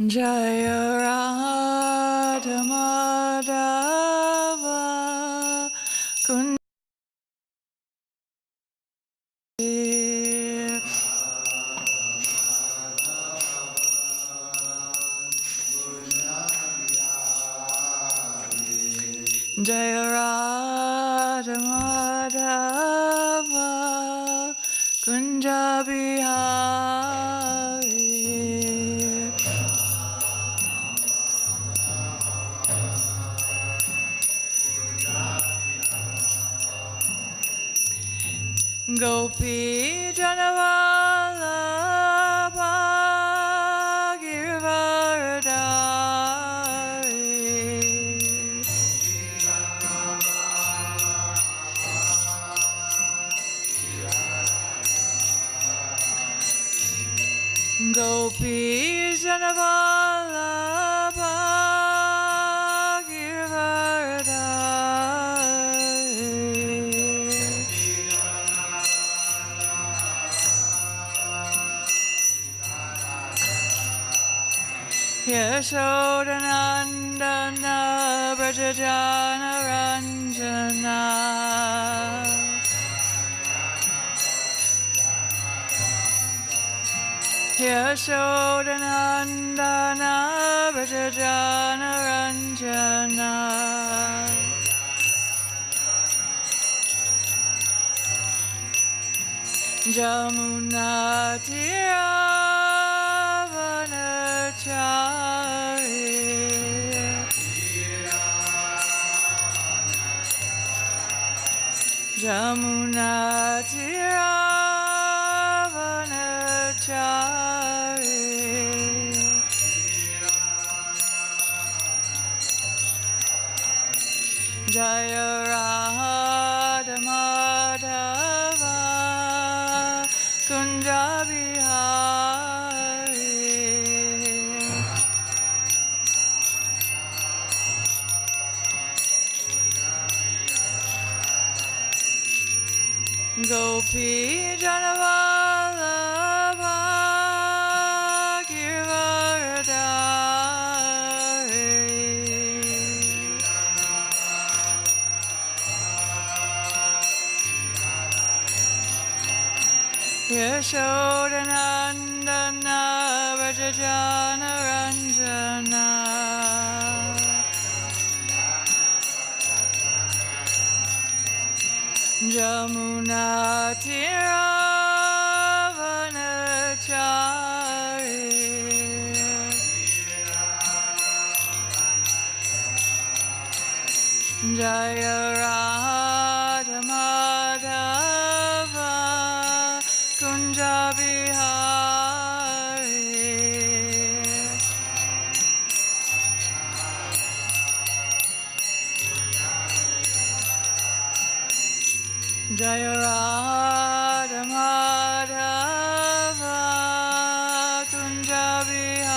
Jaya Radha Madhava Kunja Jaya Radha Madhava Kunja Bihari Gopi Janavallabha Girivardhari Gopi Janavallabha Yashodanandana Vrajajana Ranjana Yashodanandana Vrajajana Ranjana Jamuna Jamuna Tiravanachari Jaya Radha Madhava Kunja Bihari Gopi Janavallabha Girivardhari Yashodanandana Vrajajana Ranjana Jamuna Tiravanachari Jaya Radha Madhava Kunja Bihari Jaya Radha Madhava Kunja Bihari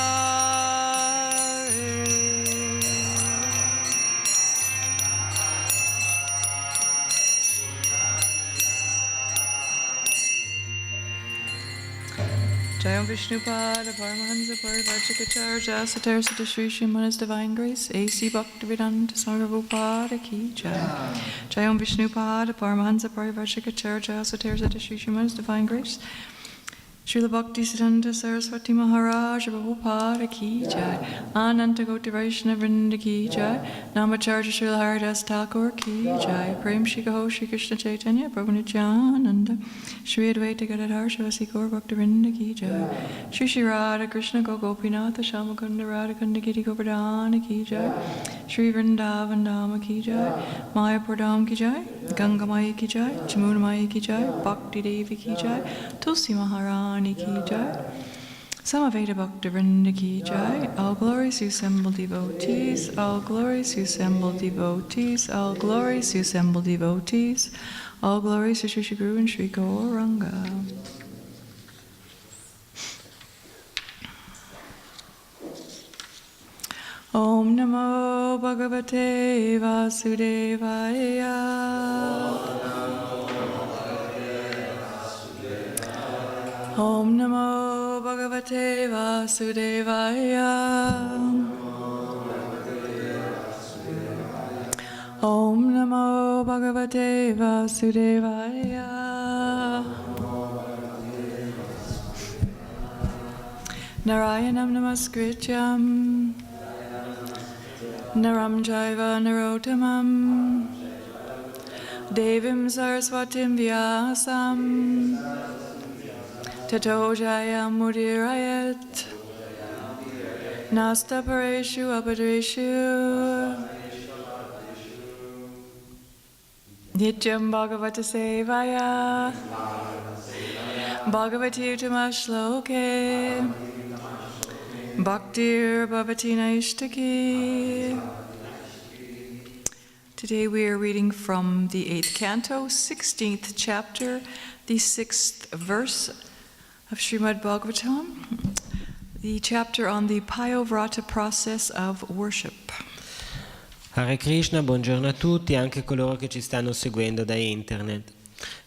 Jayam Vishnupada Paramahansa Parivarchakacharya Satar Sata Shri Sriman's Divine Grace A.C. Bhaktivedanta Sarvabhupada Ki Jai Jayam Vishnupada Paramahansa Parivarchakacharya Satar Sata Shri Sriman's Divine Grace Srila Bhakti Siddhanta Saraswati Maharaj Prabhupada Ki Jai Ananta Goti Vaishnava Vrinda Ki Jai Namacharya Srila Haridas Thakur Ki Jai Prem Shikaho Shri Krishna Chaitanya Prabhu Nityananda Shri Advaita Gadadhar Shivasi Gaur Bhakta Vrinda Ki Jai Shri Shri Radha Krishna Gopinatha Shamakunda Radhakunda Giri Govardhana Ki Jai Shri Vrindavana Dhama Ki Jai Mayapur Dham Ki Jai Ganga Maya Ki Jai Chamuna Maya Ki Jai Bhakti Devi Ki Jai Tulsi Maharani Ki Jai Samaveda Bhakta Vrinda Ki Jai All glories to assembled devotees All glories to assembled devotees All glories to assembled devotees All glories to Shri Shri Guru and Shri Gauranga. Om Namo Bhagavate Vasudevaya. Om Namo Bhagavate Vasudevaya. Om Namo Bhagavate Vasudevaya. Narayanam Namaskrityam Naram Jaiva Narottamam Devim Saraswatim Vyasam Tato Jayam Mudirayat Nasta Pareshu Apadreshu Nityam Bhagavata Sevaya Bhagavati Uttama Shloke Bhaktir Bhavati Naishtaki. Today we are reading from the 8th Canto, 16th chapter, the 6th verse of Srimad Bhagavatam, the chapter on the Payovrata process of worship. Hare Krishna, buongiorno a tutti, anche coloro che ci stanno seguendo da internet.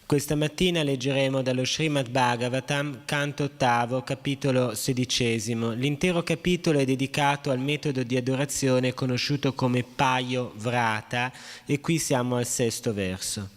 Questa mattina leggeremo dallo Srimad Bhagavatam, canto ottavo, capitolo 16. L'intero capitolo è dedicato al metodo di adorazione conosciuto come Payovrata e qui siamo al 6° verso.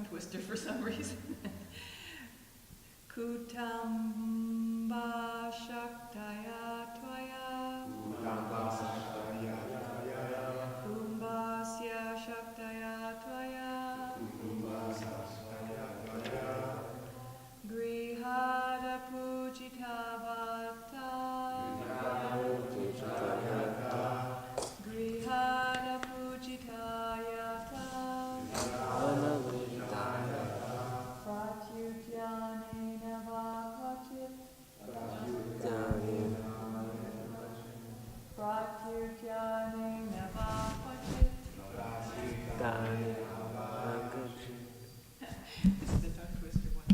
Twister for some reason. Kutamba Shaktaya Tvaya Kumbasya Shaktaya Tvaya Grihada Pujita Vata Grihada Pujita Yata This is the tongue twister one.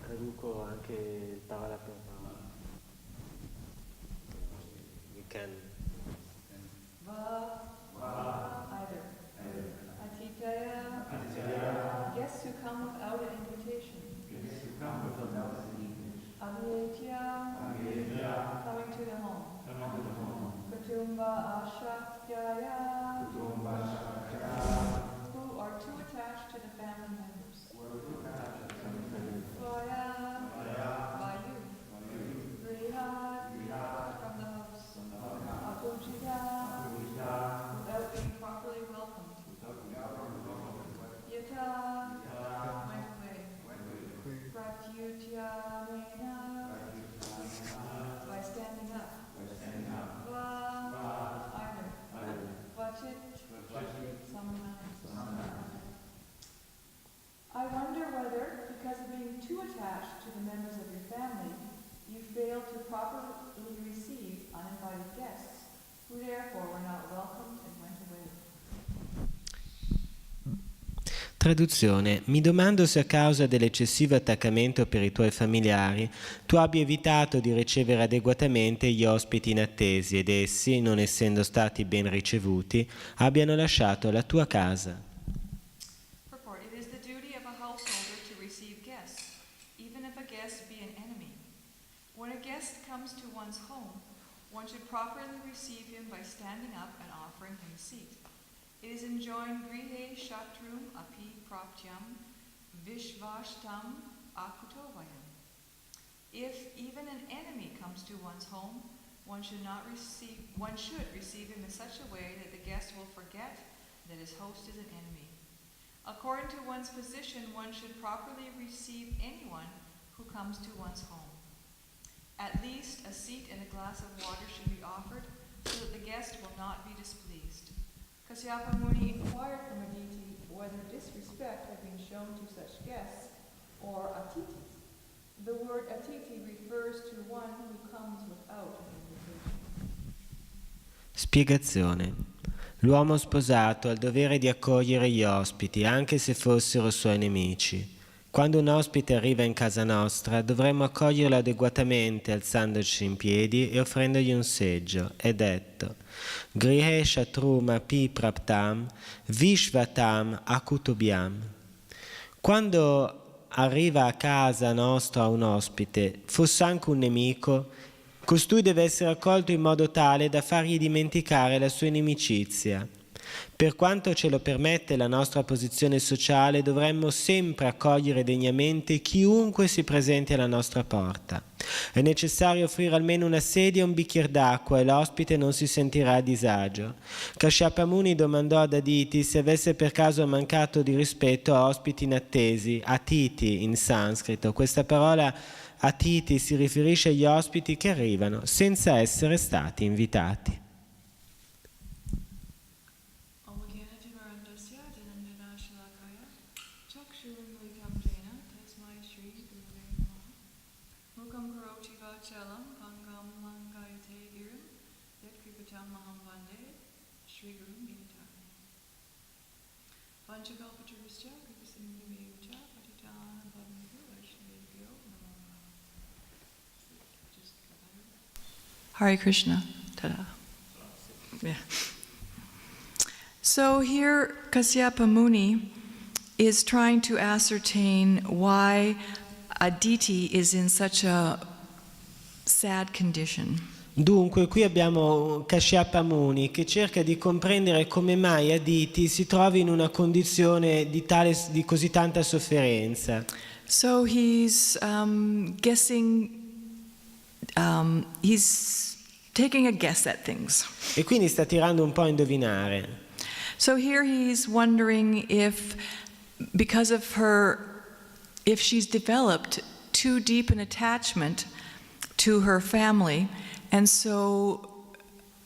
Traduco anche parola per parola. You can. Atitaya, guests who come without an invitation. who therefore were not welcomed and went away. Traduzione: mi domando se a causa dell'eccessivo attaccamento per i tuoi familiari tu abbia evitato di ricevere adeguatamente gli ospiti inattesi ed essi, non essendo stati ben ricevuti, abbiano lasciato la tua casa. Purport: it is the duty of a householder to receive guests, even if a guest be an enemy. When a guest comes to one's home, one should properly receive him by standing up and offering him a seat. It is enjoined grihe shatrum api praptyam vishvashtam akutovayam. If even an enemy comes to one's home, one should receive him in such a way that the guest will forget that his host is an enemy. According to one's position, one should properly receive anyone who comes to one's home. At least a seat and a glass of water should be offered so that the guest will not be displeased. Kasyapa Muni inquired from Aditi whether disrespect had been shown to such guests or atitis. The word atiti refers to one who comes without an invitation. Spiegazione. L'uomo sposato ha il dovere di accogliere gli ospiti, anche se fossero suoi nemici. Quando un ospite arriva in casa nostra, dovremmo accoglierlo adeguatamente alzandoci in piedi e offrendogli un seggio. È detto: Grihe shatrum api praptam vishvatam akutobhyam. Quando arriva a casa nostra un ospite, fosse anche un nemico, costui deve essere accolto in modo tale da fargli dimenticare la sua inimicizia. Per quanto ce lo permette la nostra posizione sociale, dovremmo sempre accogliere degnamente chiunque si presenti alla nostra porta. È necessario offrire almeno una sedia e un bicchiere d'acqua e l'ospite non si sentirà a disagio. Kashyapa Muni domandò ad Aditi se avesse per caso mancato di rispetto a ospiti inattesi, atiti in sanscrito. Questa parola atiti si riferisce agli ospiti che arrivano senza essere stati invitati. Hare Krishna. Ta-da. Yeah. So here Kasyapa Muni is trying to ascertain why Aditi is in such a sad condition. Dunque, qui abbiamo Kashyapa Muni che cerca di comprendere come mai Aditi si trovi in una condizione di così tanta sofferenza. So he's he's taking a guess at things. E quindi sta tirando un po' a indovinare. So here he's wondering if, because of if she's developed too deep an attachment to her family and so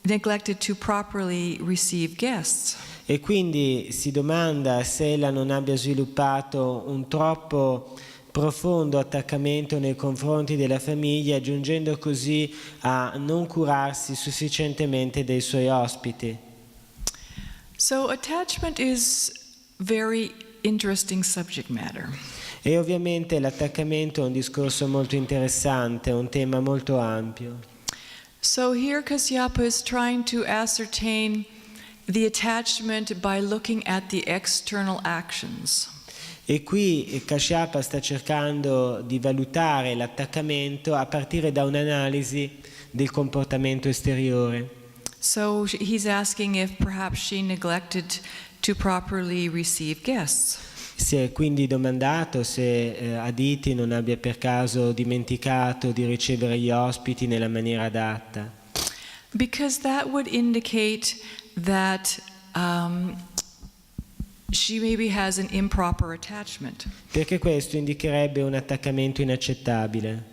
neglected to properly receive guests. E quindi si domanda se ella non abbia sviluppato un troppo profondo attaccamento nei confronti della famiglia, giungendo così a non curarsi sufficientemente dei suoi ospiti. So attachment is very interesting subject matter. E ovviamente l'attaccamento è un discorso molto interessante, è un tema molto ampio. So here Kasyapa is trying to ascertain the attachment by looking at the external actions. E qui Kashyapa sta cercando di valutare l'attaccamento a partire da un'analisi del comportamento esteriore. So he's asking if perhaps she neglected to properly receive guests. Si è quindi domandato se Aditi non abbia per caso dimenticato di ricevere gli ospiti nella maniera adatta. Because that would indicate that she maybe has an improper attachment. Perché questo indicherebbe un attaccamento inaccettabile.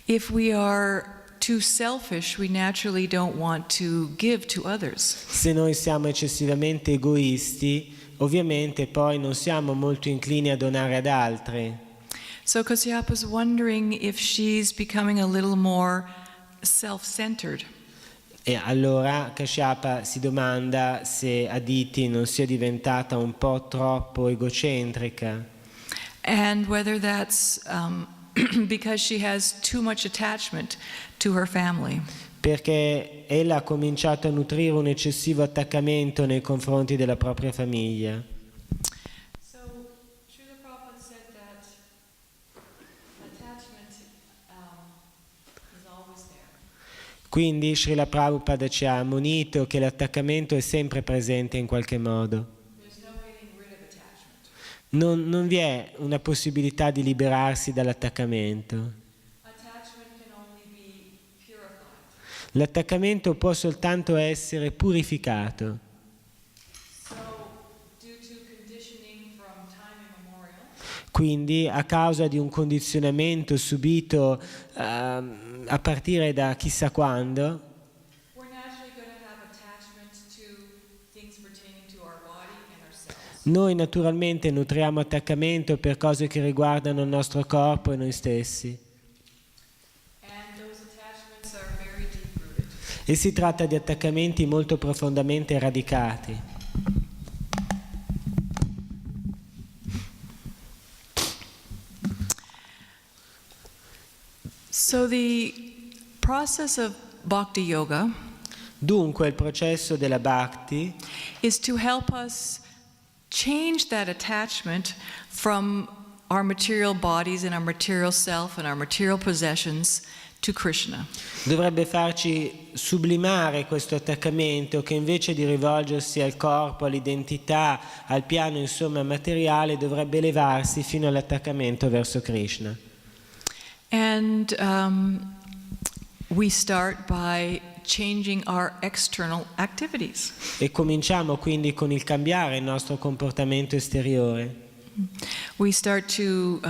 If we are too selfish, we naturally don't want to give to others. Se noi siamo eccessivamente egoisti, ovviamente poi non siamo molto inclini a donare ad altri. So Kasyapa is wondering if she's becoming a little more self-centered. E allora Kashyapa si domanda se Aditi non sia diventata un po' troppo egocentrica. And whether that's because she has too much attachment to her family. Perché ella ha cominciato a nutrire un eccessivo attaccamento nei confronti della propria famiglia. So, Srila Prabhupada said that attachment is always there. Quindi Srila Prabhupada ci ha ammonito che l'attaccamento è sempre presente in qualche modo. There's no getting rid of attachment. Non vi è una possibilità di liberarsi dall'attaccamento. Attachment can only be purified. L'attaccamento può soltanto essere purificato. So, due to conditioning from time immemorial, Quindi a causa di un condizionamento subito a partire da chissà quando, we're naturally going to have attachment to things pertaining to our body and ourselves. noi naturalmente nutriamo attaccamento per cose che riguardano il nostro corpo e noi stessi. And those attachments are very deep-rooted. E si tratta di attaccamenti molto profondamente radicati. So the process of bhakti yoga Dunque il processo della bhakti is to help us change that attachment from our material bodies and our material self and our material possessions to Krishna. dovrebbe farci sublimare questo attaccamento che invece di rivolgersi al corpo, all'identità, al piano insomma materiale, dovrebbe elevarsi fino all'attaccamento verso Krishna. And we start by changing our external activities. E cominciamo quindi con il cambiare il nostro comportamento esteriore. We start to,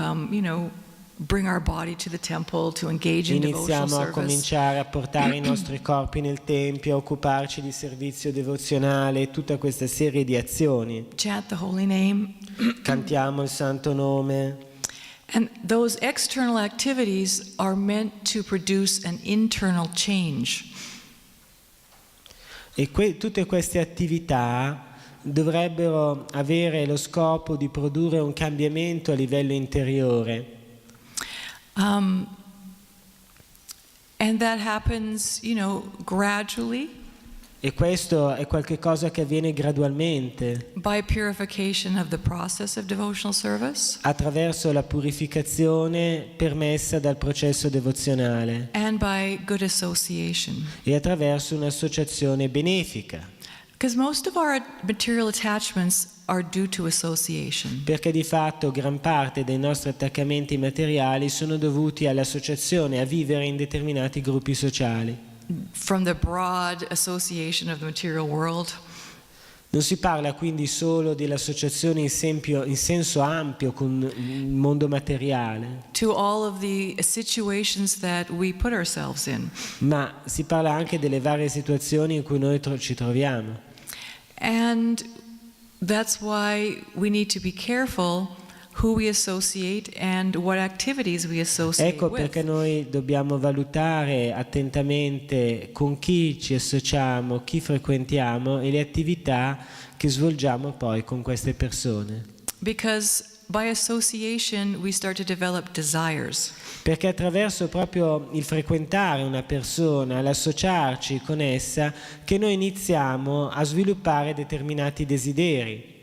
bring our body to the temple, to engage in devotional Iniziamo a service. cominciare a portare i nostri corpi nel Tempio, a occuparci di servizio devozionale, tutta questa serie di azioni. Chant the holy name. Cantiamo il santo nome. And those external activities are meant to produce an internal change. E tutte queste attività dovrebbero avere lo scopo di produrre un cambiamento a livello interiore. And that happens, gradually E questo è qualcosa che avviene gradualmente, by purification of the process of devotional service attraverso la purificazione permessa dal processo devozionale and by good association. e attraverso un'associazione benefica. Because most of our material attachments are due to association. Perché di fatto gran parte dei nostri attaccamenti materiali sono dovuti all'associazione, a vivere in determinati gruppi sociali. From the broad association of the material world Non si parla quindi solo dell'associazione in senso ampio con il mondo materiale, to all of the situations that we put ourselves in. ma si parla anche delle varie situazioni in cui noi ci troviamo. And that's why we need to be careful who we associate and what activities we associate Ecco with. perché noi dobbiamo valutare attentamente con chi ci associamo, chi frequentiamo e le attività che svolgiamo poi con queste persone. Because by association we start to develop desires. Perché attraverso proprio il frequentare una persona, l'associarci con essa, che noi iniziamo a sviluppare determinati desideri.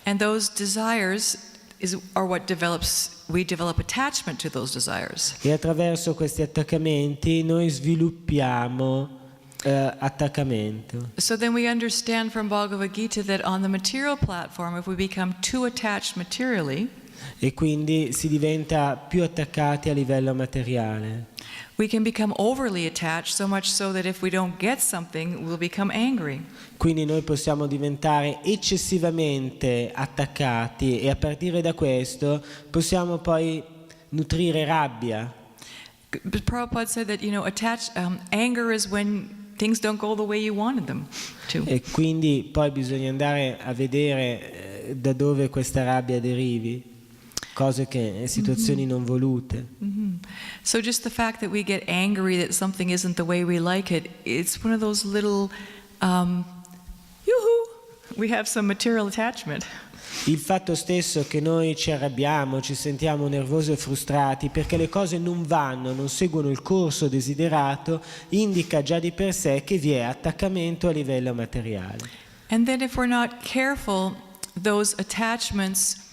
And those desires are what we develop attachment to those desires. E attraverso questi attaccamenti noi sviluppiamo attaccamento. So then we understand from Bhagavad Gita that on the material platform, if we become too attached materially, E quindi si diventa più attaccati a livello materiale. we can become overly attached, so much so that if we don't get something, we'll become angry. Quindi noi possiamo diventare eccessivamente attaccati e a partire da questo possiamo poi nutrire rabbia. But Prabhupada said that, anger is when things don't go the way you wanted them to. E quindi poi bisogna andare a vedere da dove questa rabbia derivi. situazioni non volute. So just the fact that we get angry that something isn't the way we like it, it's one of those little, yoo-hoo, we have some material attachment. Il fatto stesso che noi ci arrabbiamo, ci sentiamo nervosi e frustrati perché le cose non vanno, non seguono il corso desiderato, indica già di per sé che vi è attaccamento a livello materiale. And then if we're not careful, those attachments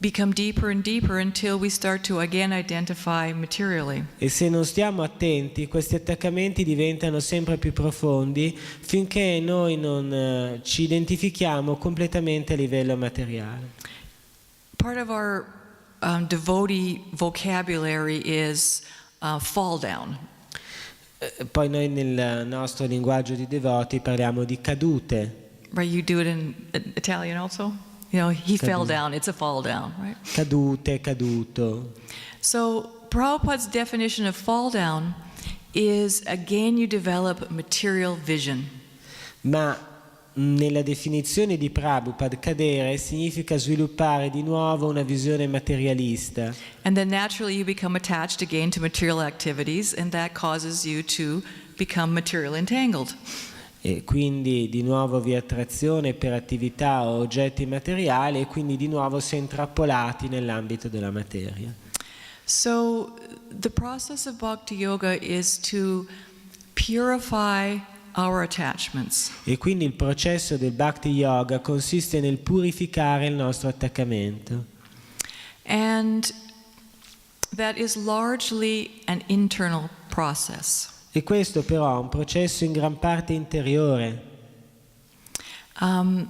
become deeper and deeper until we start to again identify materially. E se non stiamo attenti, questi attaccamenti diventano sempre più profondi finché noi non ci identifichiamo completamente a livello materiale. Part of our devotee vocabulary is fall down. Poi noi nel nostro linguaggio di devoti parliamo di cadute. Right, you do it in Italian also? You know, he fell down, it's a fall down, right? Cadute, caduto. So Prabhupada's definition of fall down is, again, you develop material vision. Ma nella definizione di Prabhupada, cadere significa sviluppare di nuovo una visione materialista. And then naturally you become attached again to material activities, and that causes you to become material entangled. E quindi di nuovo vi è attrazione per attività o oggetti materiali e quindi di nuovo si è intrappolati nell'ambito della materia. So the process of Bhakti Yoga is to purify our attachments. E quindi il processo del Bhakti Yoga consiste nel purificare il nostro attaccamento. And that is largely an internal process. E questo però è un processo in gran parte interiore. And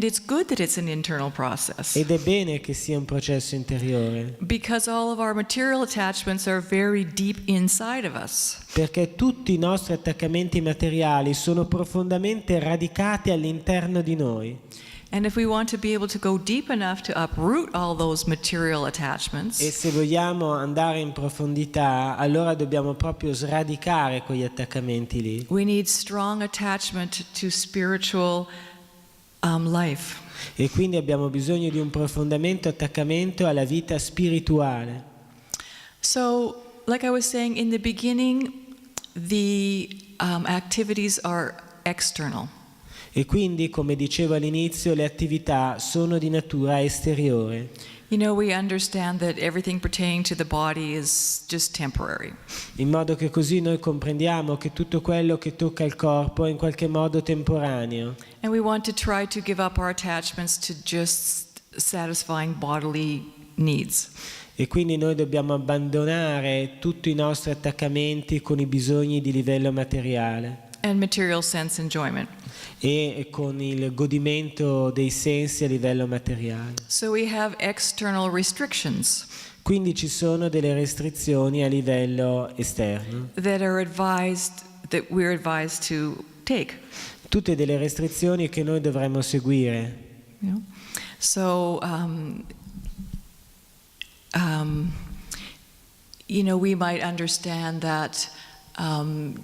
it's good that it's an internal process. Ed è bene che sia un processo interiore. Because all of our material attachments are very deep inside of us. Perché tutti i nostri attaccamenti materiali sono profondamente radicati all'interno di noi. And if we want to be able to go deep enough to uproot all those material attachments, E se vogliamo andare in profondità, allora dobbiamo proprio sradicare quegli attaccamenti lì. we need strong attachment to spiritual life. E quindi abbiamo bisogno di un profondamente attaccamento alla vita spirituale. So, like I was saying in the beginning, the activities are external. E quindi, come dicevo all'inizio, le attività sono di natura esteriore. You know, we understand that everything pertaining to the body is just temporary. In modo che così noi comprendiamo che tutto quello che tocca il corpo è in qualche modo temporaneo. And we want to try to give up our attachments to just satisfying bodily needs. E quindi noi dobbiamo abbandonare tutti i nostri attaccamenti con i bisogni di livello materiale. And material sense enjoyment. E con il godimento dei sensi a livello materiale. So we have external restrictions Quindi ci sono delle restrizioni a livello esterno. that we're advised to take. Tutte delle restrizioni che noi dovremmo seguire. You know? So, you know, we might understand that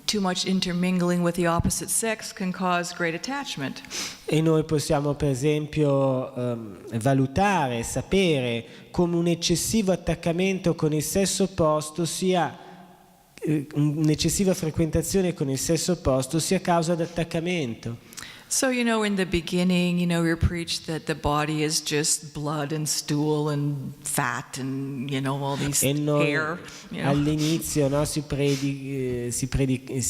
too much intermingling with the opposite sex can cause great attachment. E noi possiamo per esempio valutare, sapere come un eccessivo attaccamento con il sesso opposto sia un'eccessiva frequentazione con il sesso opposto sia causa di attaccamento. So, you know, in the beginning, you know, we preached that the body is just blood and stool and fat and, you know, all these hair. You know? All'inizio no, si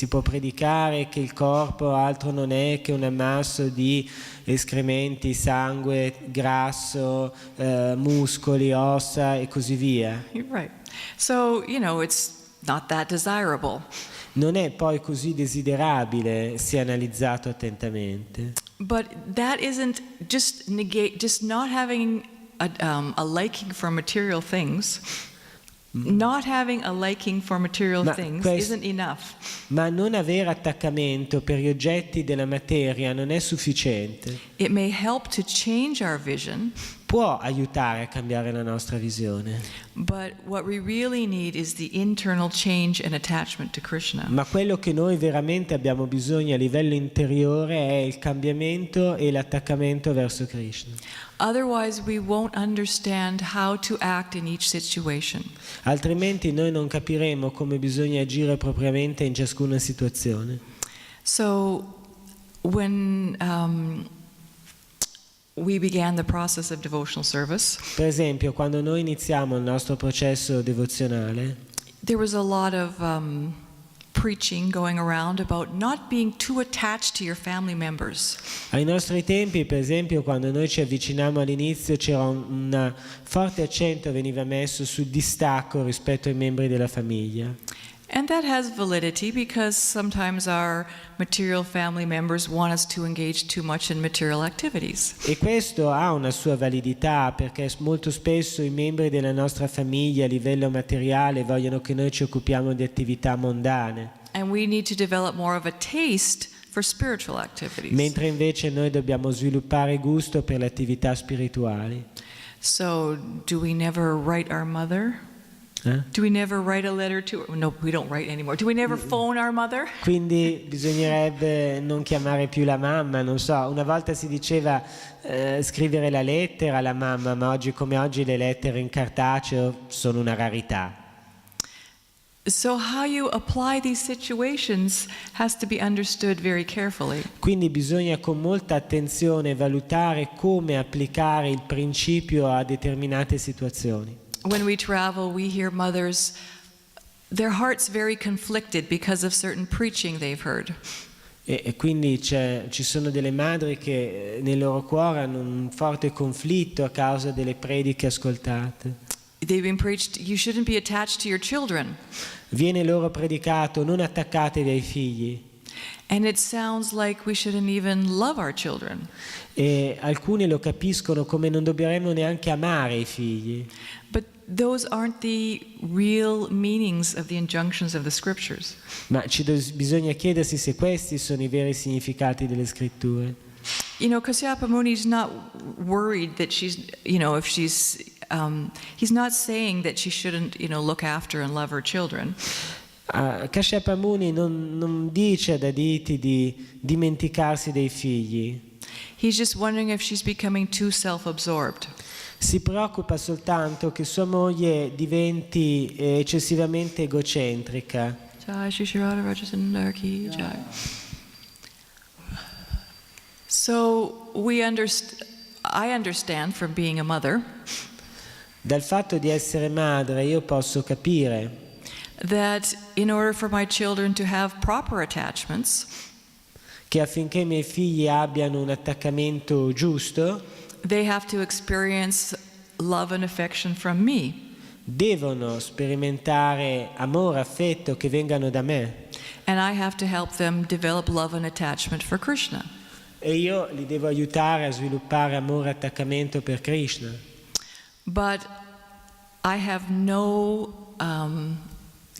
può predicare che il corpo altro non è che un ammasso di escrementi, sangue, grasso, muscoli, ossa e così via. Right. So, you know, it's not that desirable. Non è poi così desiderabile se analizzato attentamente. But that isn't just not having a liking for material things. Not having a liking for material things isn't enough. Ma non avere attaccamento per gli oggetti della materia non è sufficiente. It may help to change our vision. può aiutare a cambiare la nostra visione. But what we really need is the internal change and attachment to Krishna. Ma quello che noi veramente abbiamo bisogno a livello interiore è il cambiamento e l'attaccamento verso Krishna. Otherwise, we won't understand how to act in each situation. Altrimenti noi non capiremo come bisogna agire propriamente in ciascuna situazione. So, when we began the process of devotional service, Per esempio, quando noi iniziamo il nostro processo devozionale, there was a lot of preaching going around about not being too attached to your family members. ai nostri tempi, per esempio, quando noi ci avvicinammo all'inizio, c'era un forte accento veniva messo sul distacco rispetto ai membri della famiglia. And that has validity because sometimes our material family members want us to engage too much in material activities. E questo ha una sua validità perché molto spesso i membri della nostra famiglia a livello materiale vogliono che noi ci occupiamo di attività mondane, And we need to develop more of a taste for spiritual activities. mentre invece noi dobbiamo sviluppare gusto per le attività spirituali. So, do we never write our mother? Do we never write a letter to her? No, we don't write anymore. Do we never phone our mother? Quindi bisognerebbe non chiamare più la mamma, non so, una volta si diceva scrivere la lettera alla mamma, ma oggi come oggi le lettere in cartaceo sono una rarità. So how you apply these situations has to be understood very carefully. Quindi bisogna con molta attenzione valutare come applicare il principio a determinate situazioni. When we travel, we hear mothers, their hearts very conflicted because of certain preaching they've heard. E quindi ci sono delle madri che nel loro cuore hanno un forte conflitto a causa delle prediche ascoltate. They've been preached, you shouldn't be attached to your children. Viene loro predicato, non attaccatevi ai figli. And it sounds like we shouldn't even love our children. E alcuni lo capiscono come non dobbiamo neanche amare i figli. But those aren't the real meanings of the injunctions of the scriptures. Ma bisogna chiedersi se questi sono i veri significati delle scritture. You know, Kasyapa Muni's not worried that she's, you know, if she's, he's not saying that she shouldn't, you know, look after and love her children. Kashyapa Muni non dice ad Aditi di dimenticarsi dei figli. He's just wondering if she's becoming too self-absorbed. Si preoccupa soltanto che sua moglie diventi eccessivamente egocentrica. Jai Shri RADHA Ki Jai. So I understand from being a mother Dal fatto di essere madre io posso capire that in order for my children to have proper attachments, che affinché i miei figli abbiano un attaccamento giusto, they have to experience love and affection from me. devono sperimentare amore, affetto che vengano da me. And I have to help them develop love and attachment for Krishna. E io li devo aiutare a sviluppare amore e attaccamento per Krishna. But I have no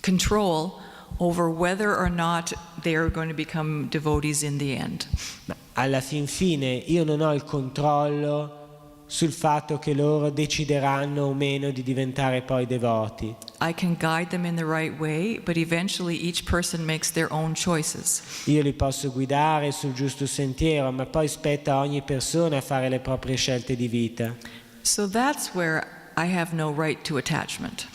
control over whether or not they are going to become devotees in the end. Ma alla fin fine io non ho il controllo sul fatto che loro decideranno o meno di diventare poi devoti. I can guide them in the right way, but eventually each person makes their own choices. Io li posso guidare sul giusto sentiero, ma poi spetta a ogni persona a fare le proprie scelte di vita. So that's where I have no right to attachment.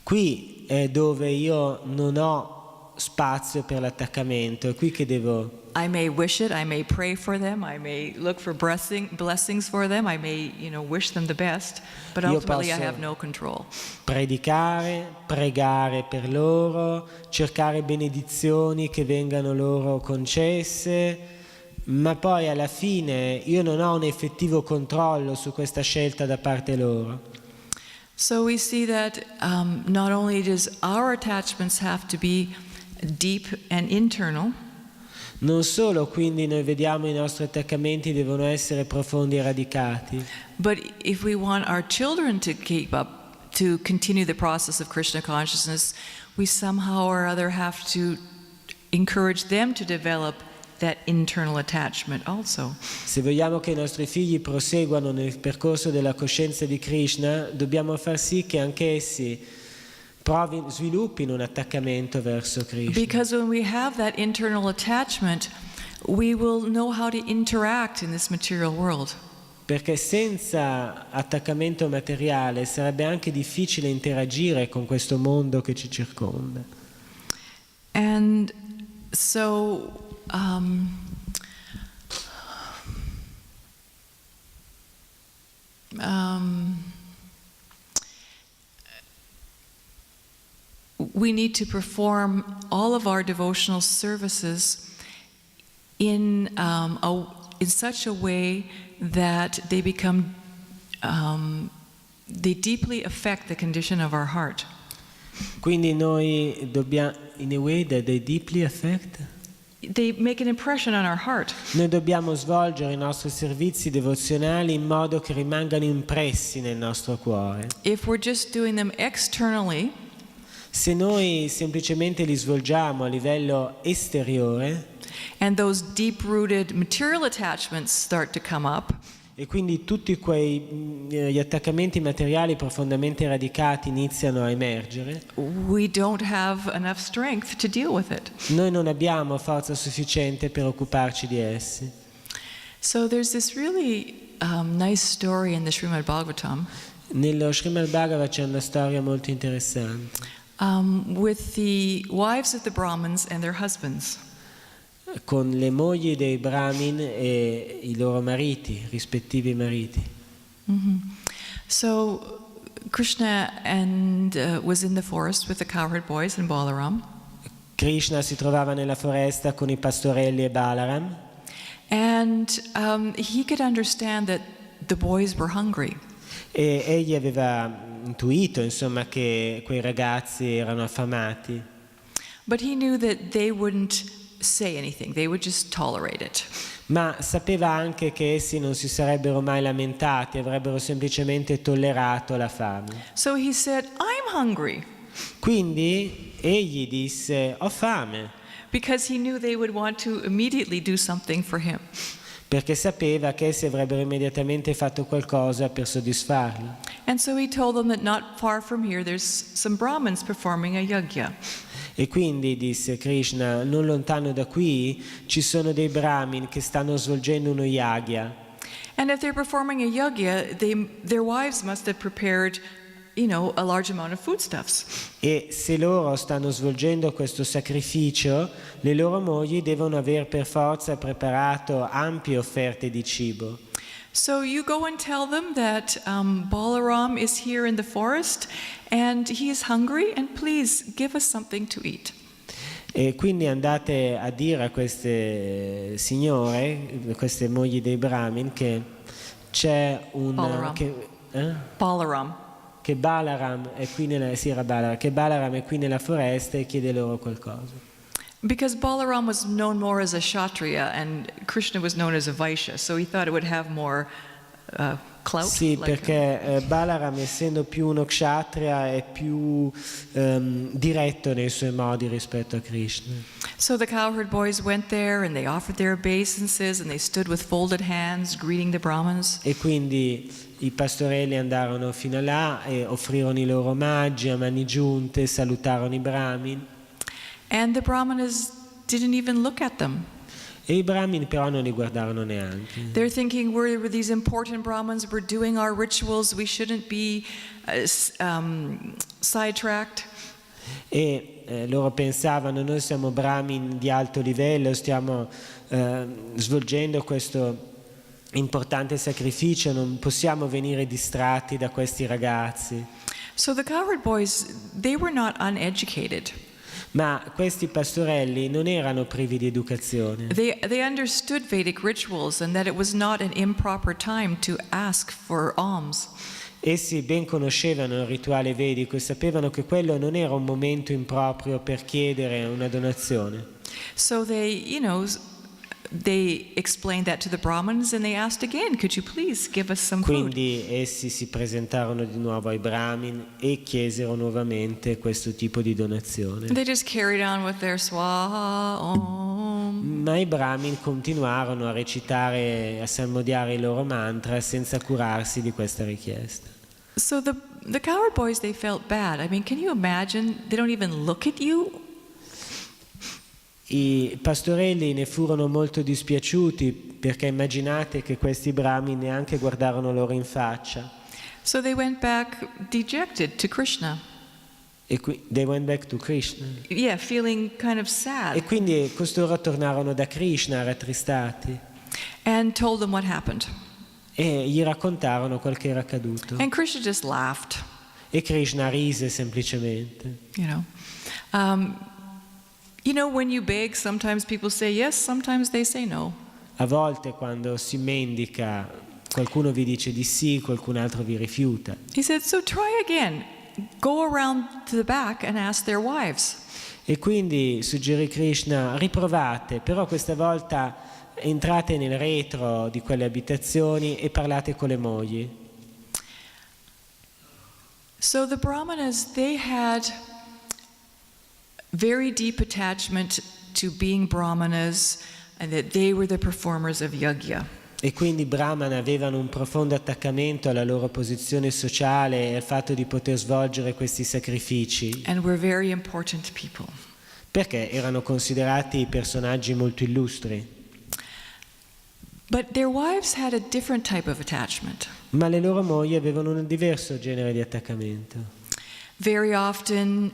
Qui è dove io non ho spazio per l'attaccamento, è qui che devo... I may wish it, I may pray for them, I may look for blessings for them, I may, you know, wish them the best, but ultimately I have no control. Predicare, pregare per loro, cercare benedizioni che vengano loro concesse, ma poi alla fine io non ho un effettivo controllo su questa scelta da parte loro. So we see that not only does our attachments have to be deep and internal, Non solo quindi noi vediamo i nostri attaccamenti devono essere profondi e radicati, but if we want our children to keep up, to continue the process of Krishna consciousness, we somehow or other have to encourage them to develop that internal attachment also. Se vogliamo che i nostri figli proseguano nel percorso della coscienza di Krishna, dobbiamo far sì che anche essi sviluppino un attaccamento verso Krishna. Because when we have that internal attachment, we will know how to interact in this material world. Perché senza attaccamento materiale sarebbe anche difficile interagire con questo mondo che ci circonda. And so we need to perform all of our devotional services in such a way that they become, they deeply affect the condition of our heart. Quindi noi dobbiamo, in a way that they deeply affect? They make an impression on our heart. Noi dobbiamo svolgere i nostri servizi devozionali in modo che rimangano impressi nel nostro cuore. If we're just doing them externally, se noi semplicemente li svolgiamo a livello esteriore, and those deep-rooted material attachments start to come up, e quindi tutti gli attaccamenti materiali profondamente radicati iniziano a emergere, we don't have enough strength to deal with it. Noi non abbiamo forza sufficiente per occuparci di essi. So there's this really nice story in the Srimad Bhagavatam. Nello Srimad Bhagavatam c'è una storia molto interessante. With the wives of the Brahmins and their husbands. Con le mogli dei Brahmin e i loro mariti, rispettivi mariti. Mm-hmm. So Krishna was in the forest with the cowherd boys and Balaram. Krishna si trovava nella foresta con i pastorelli e Balaram. And he could understand that the boys were hungry. E egli aveva intuito, insomma, che quei ragazzi erano affamati. But he knew that they wouldn't say anything, they would just tolerate it. Ma sapeva anche che essi non si sarebbero mai lamentati, avrebbero semplicemente tollerato la fame. So he said, I'm hungry. Quindi egli disse, ho fame. Because he knew they would want to immediately do something for him. Perché sapeva che essi avrebbero immediatamente fatto qualcosa per soddisfarlo. And so he told them that not far from here there's some Brahmins performing a yajna. E quindi disse Krishna, non lontano da qui ci sono dei Brahmin che stanno svolgendo uno yagya. And if they're performing a yajna, their wives must have prepared, a large amount of foodstuffs. E se loro stanno svolgendo questo sacrificio, le loro mogli devono aver per forza preparato ampie offerte di cibo. So you go and tell them that Balaram is here in the forest and he is hungry and please give us something to eat. E quindi andate a dire a queste signore, queste mogli dei Brahmin, che c'è un Balaram. Che Balaram è qui nella foresta e chiede loro qualcosa. Because Balaram was known more as a Kshatriya and Krishna was known as a Vaishya, so he thought it would have more clout. Sì, perché Balaram, essendo più uno Kshatriya, è più diretto nei suoi modi rispetto a Krishna. So the cowherd boys went there and they offered their obeisances and they stood with folded hands greeting the Brahmins. E quindi i pastorelli andarono fino là e offrirono i loro omaggi a mani giunte, salutarono i Brahmin. And the Brahmanas didn't even look at them. E i Brahmin però non li guardarono neanche. They're thinking we're these important Brahmins, we're doing our rituals, we shouldn't be sidetracked. E loro pensavano, noi siamo Brahmin di alto livello, stiamo svolgendo questo importante sacrificio, non possiamo venire distratti da questi ragazzi. So the cowherd boys, they were not uneducated. Ma questi pastorelli non erano privi di educazione. They understood Vedic rituals and that it was not an improper time to ask for alms. Essi ben conoscevano il rituale vedico e sapevano che quello non era un momento improprio per chiedere una donazione. So they, they explained that to the Brahmins and they asked again, could you please give us some food? Quindi essi si presentarono di nuovo ai Brahmin e chiesero nuovamente questo tipo di donazione. They just carried on with their Swaha Om. Ma i Brahmin continuarono a recitare, a salmodiare i loro mantra senza curarsi di questa richiesta. So the cowherd boys, they felt bad. I mean, can you imagine? They don't even look at you. I pastorelli ne furono molto dispiaciuti perché immaginate che questi Brahmin neanche guardarono loro in faccia. So they went back dejected to Krishna. They went back to Krishna. Yeah, feeling kind of sad. E quindi costoro tornarono da Krishna rattristati And told them what happened. e gli raccontarono quel che era accaduto. And Krishna just laughed. E Krishna rise semplicemente. You know, when you beg, sometimes people say yes, sometimes they say no. A volte quando si mendica qualcuno vi dice di sì, qualcun altro vi rifiuta. He said, so try again. Go around to the back and ask their wives. E quindi suggerì Krishna, riprovate, però questa volta entrate nel retro di quelle abitazioni e parlate con le mogli. So the Brahmanas, they had very deep attachment to being Brahmanas and that they were the performers of yajna. E quindi i Brahmana avevano un profondo attaccamento alla loro posizione sociale e al fatto di poter svolgere questi sacrifici. And were very important people. Perché erano considerati personaggi molto illustri. But their wives had a different type of attachment. Ma le loro mogli avevano un diverso genere di attaccamento. Very often,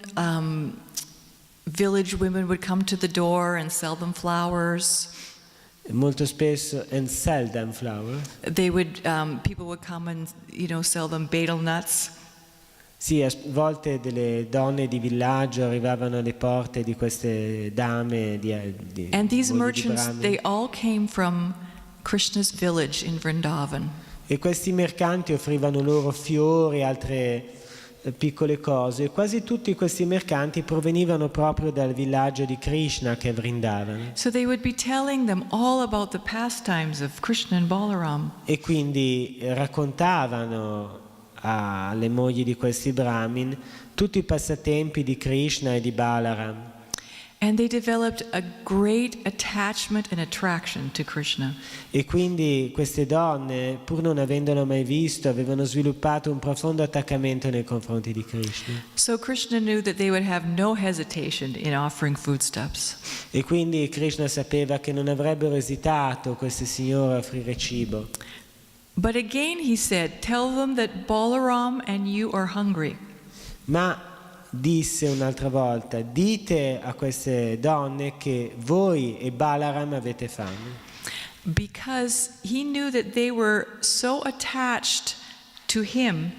village women would come to the door and sell them flowers. Molto spesso, and sell them flowers. They would, people would come and, sell them betel nuts. Sì, a volte delle donne di villaggio arrivavano alle porte di queste dame di And these mogli di merchants, Brahmin. they all came from Krishna's village in Vrindavana. E questi mercanti offrivano loro fiori, altre piccole cose, e quasi tutti questi mercanti provenivano proprio dal villaggio di Krishna, che è Vrindavana. So they would be telling them all about the pastimes of Krishna and Balaram. E quindi raccontavano alle mogli di questi Brahmin tutti i passatempi di Krishna e di Balaram. And they developed a great attachment and attraction to Krishna. E quindi queste donne, pur non avendolo mai visto, avevano sviluppato un profondo attaccamento nei confronti di Krishna. So Krishna knew that they would have no hesitation in offering foodstuffs. E quindi Krishna sapeva che non avrebbero esitato queste signore a offrire cibo. But again he said, tell them that Balaram and you are hungry. Ma disse un'altra volta, dite a queste donne che voi e Balaram avete fame. Because he knew that they were so attached to him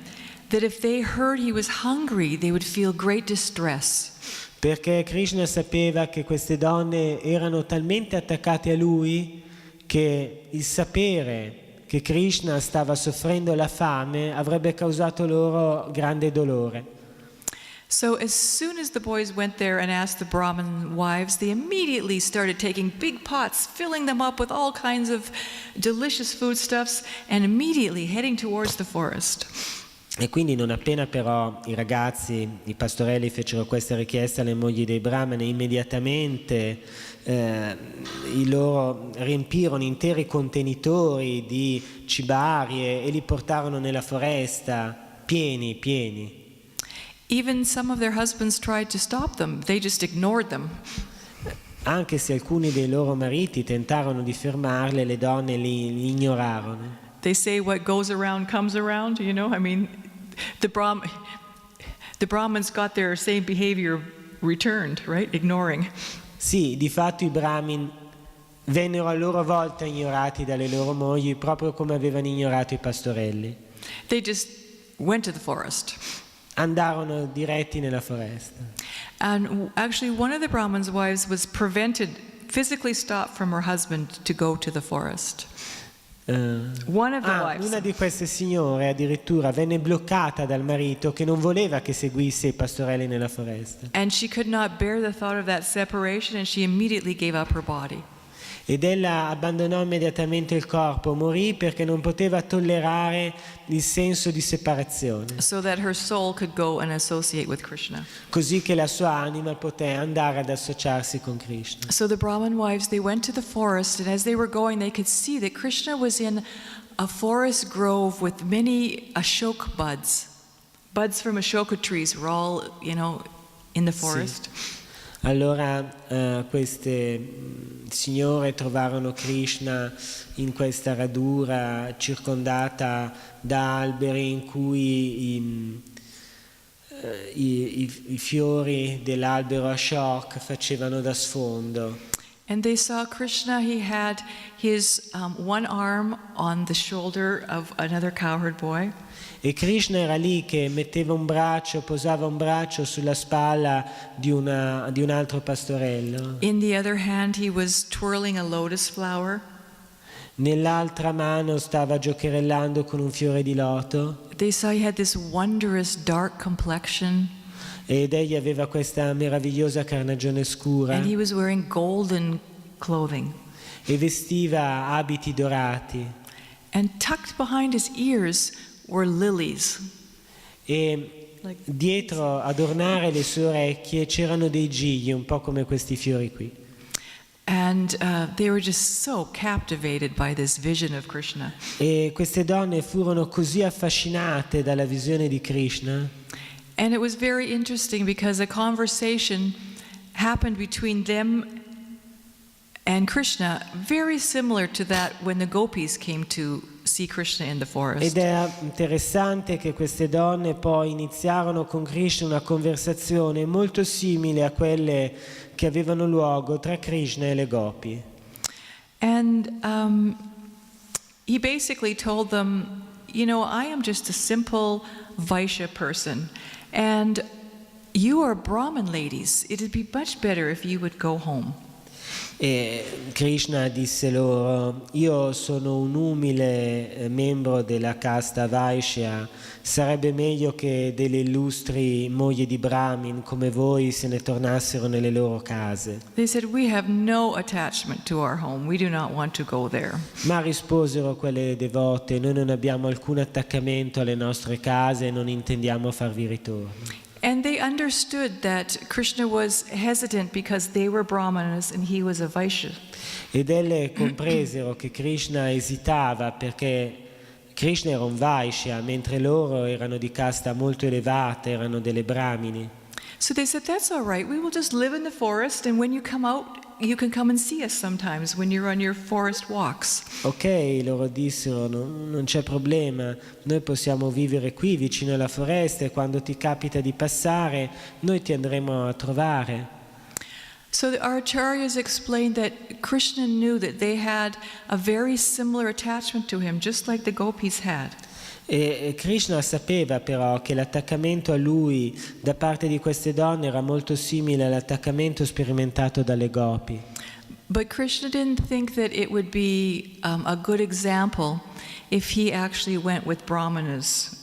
that if they heard he was hungry, they would feel great distress. Perché Krishna sapeva che queste donne erano talmente attaccate a lui che il sapere che Krishna stava soffrendo la fame avrebbe causato loro grande dolore. So as soon as the boys went there and asked the Brahmin wives, they immediately started taking big pots, filling them up with all kinds of delicious foodstuffs, and immediately heading towards the forest. E quindi non appena però i ragazzi, i pastorelli fecero questa richiesta alle mogli dei Brahmani, immediatamente loro riempirono interi contenitori di cibarie e li portarono nella foresta pieni. Even some of their husbands tried to stop them. They just ignored them. Anche se alcuni dei loro mariti tentarono di fermarle, le donne li ignorarono. They say what goes around comes around, I mean, the Brahmins got their same behavior returned, right? Ignoring. Sì, di fatto i Brahmin vennero a loro volta ignorati dalle loro mogli, proprio come avevano ignorato i pastorelli. They just went to the forest. Andarono diretti nella foresta. And actually one of the Brahmin's wives was physically stopped from her husband to go to the forest. One of the wives. Una di queste signore addirittura venne bloccata dal marito che non voleva che seguisse i pastorelli nella foresta. And she could not bear the thought of that separation and she immediately gave up her body. Ed ella abbandonò immediatamente il corpo, morì perché non poteva tollerare il senso di separazione, so that her soul could go and associate with Krishna. così che la sua anima poté andare ad associarsi con Krishna. So the Brahmin wives, they went to the forest, and as they were going, they could see that Krishna was in a forest grove with many ashok buds. Buds from ashoka trees were all, in the forest. Sì. Allora queste signore trovarono Krishna in questa radura circondata da alberi in cui i fiori dell'albero Ashok facevano da sfondo. And they saw Krishna. He had his one arm on the shoulder of another cowherd boy. E Krishna era lì che metteva un braccio, posava un braccio sulla spalla di un altro pastorello. In the other hand, he was twirling a lotus flower. Nell'altra mano stava giocherellando con un fiore di loto. They saw he had this wondrous dark complexion. Ed egli aveva questa meravigliosa carnagione scura. And he was wearing golden clothing. E vestiva abiti dorati. And tucked behind his ears were lilies. E dietro, ad ornare le sue orecchie, c'erano dei gigli, un po' come questi fiori qui. And they were just so captivated by this vision of Krishna. E queste donne furono così affascinate dalla visione di Krishna. And it was very interesting because a conversation happened between them and Krishna, very similar to that when the gopis came to see Krishna in the forest. Ed è interessante che queste donne poi iniziarono con Krishna una conversazione molto simile a quelle che avevano luogo tra Krishna e le gopi. And he basically told them, I am just a simple Vaishya person, and you are Brahmin ladies. It would be much better if you would go home. E Krishna disse loro: io sono un umile membro della casta Vaishya, sarebbe meglio che delle illustri mogli di Brahmin come voi se ne tornassero nelle loro case. They said, we have no attachment to our home. We do not want to go there. Ma risposero quelle devote: noi non abbiamo alcun attaccamento alle nostre case e non intendiamo farvi ritorno. And they understood that Krishna was hesitant because they were Brahmanas and he was a Vaishya. Ed elle compresero che Krishna esitava perché Krishna era un Vaishya, mentre loro erano di casta molto elevata, erano delle Brahmini. So they said, that's all right. We will just live in the forest, and when you come out, you can come and see us sometimes when you're on your forest walks. Ok, loro dissero, non c'è problema, noi possiamo vivere qui vicino alla foresta e quando ti capita di passare noi ti andremo a trovare. So our acharyas explained that Krishna knew that they had a very similar attachment to him, just like the gopis had. E Krishna sapeva però che l'attaccamento a lui da parte di queste donne era molto simile all'attaccamento sperimentato dalle gopi. But Krishna didn't think that it would be a good example if he actually went with brahmanas.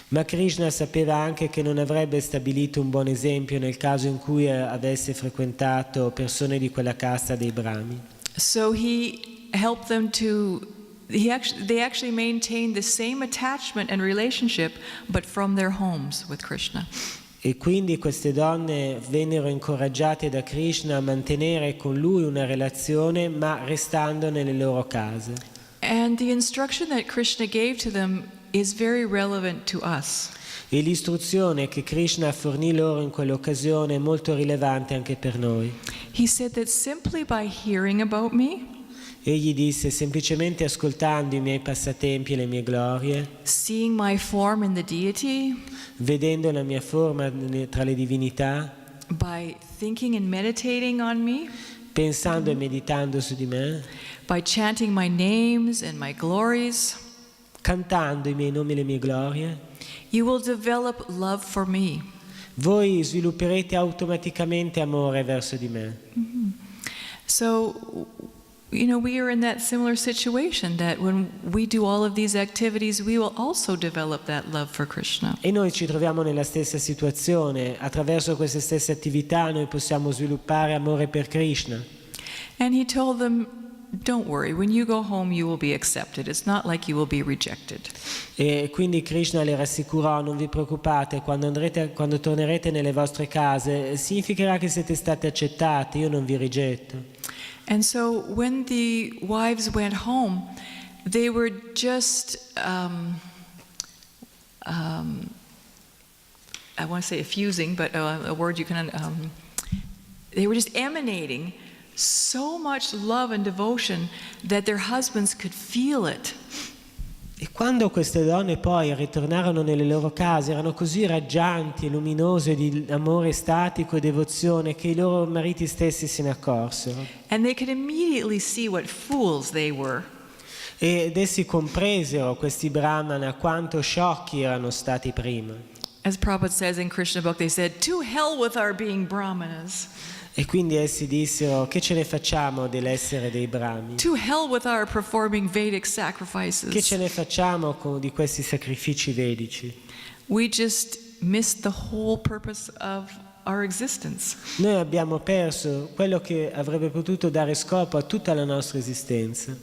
Ma Krishna sapeva anche che non avrebbe stabilito un buon esempio nel caso in cui avesse frequentato persone di quella casta dei Brahmi. So he helped them they actually maintained the same attachment and relationship, but from their homes with Krishna. E quindi queste donne vennero incoraggiate da Krishna a mantenere con lui una relazione, ma restando nelle loro case. And the instruction that Krishna gave to them is very relevant to us. E l'istruzione che Krishna fornì loro in quell'occasione è molto rilevante anche per noi. He said that simply by hearing about me, Egli disse: semplicemente ascoltando i miei passatempi e le mie glorie, seeing my form in the deity, vedendo la mia forma tra le divinità, by thinking and meditating on me, pensando e meditando su di me, by chanting my names and my glories, cantando i miei nomi e le mie glorie, you will develop love for me. voi svilupperete automaticamente amore verso di me. Mm-hmm. So, we are in that similar situation that when we do all of these activities, we will also develop that love for Krishna. E noi ci troviamo nella stessa situazione. Attraverso queste stesse attività noi possiamo sviluppare amore per Krishna. And he told them, don't worry, when you go home you will be accepted. It's not like you will be rejected. E quindi Krishna le rassicurò: non vi preoccupate, quando tornerete nelle vostre case significherà che siete stati accettati, io non vi rigetto. And so when the wives went home, they were just, I want to say effusing, but a word you can, they were just emanating so much love and devotion that their husbands could feel it. E quando queste donne poi ritornarono nelle loro case erano così raggianti e luminose di amore estatico e devozione che i loro mariti stessi se ne accorsero. And they could immediately see what fools they were. Ed essi compresero, questi brahmana, quanto sciocchi erano stati prima. As Prabhupada says in Krishna book, they said, "To hell with our being brahmanas. E quindi essi dissero: che ce ne facciamo dell'essere dei brahmi? To hell with our performing Vedic sacrifices. Che ce ne facciamo di questi sacrifici vedici? We just missed the whole purpose of our existence." Noi abbiamo perso quello che avrebbe potuto dare scopo a tutta la nostra esistenza.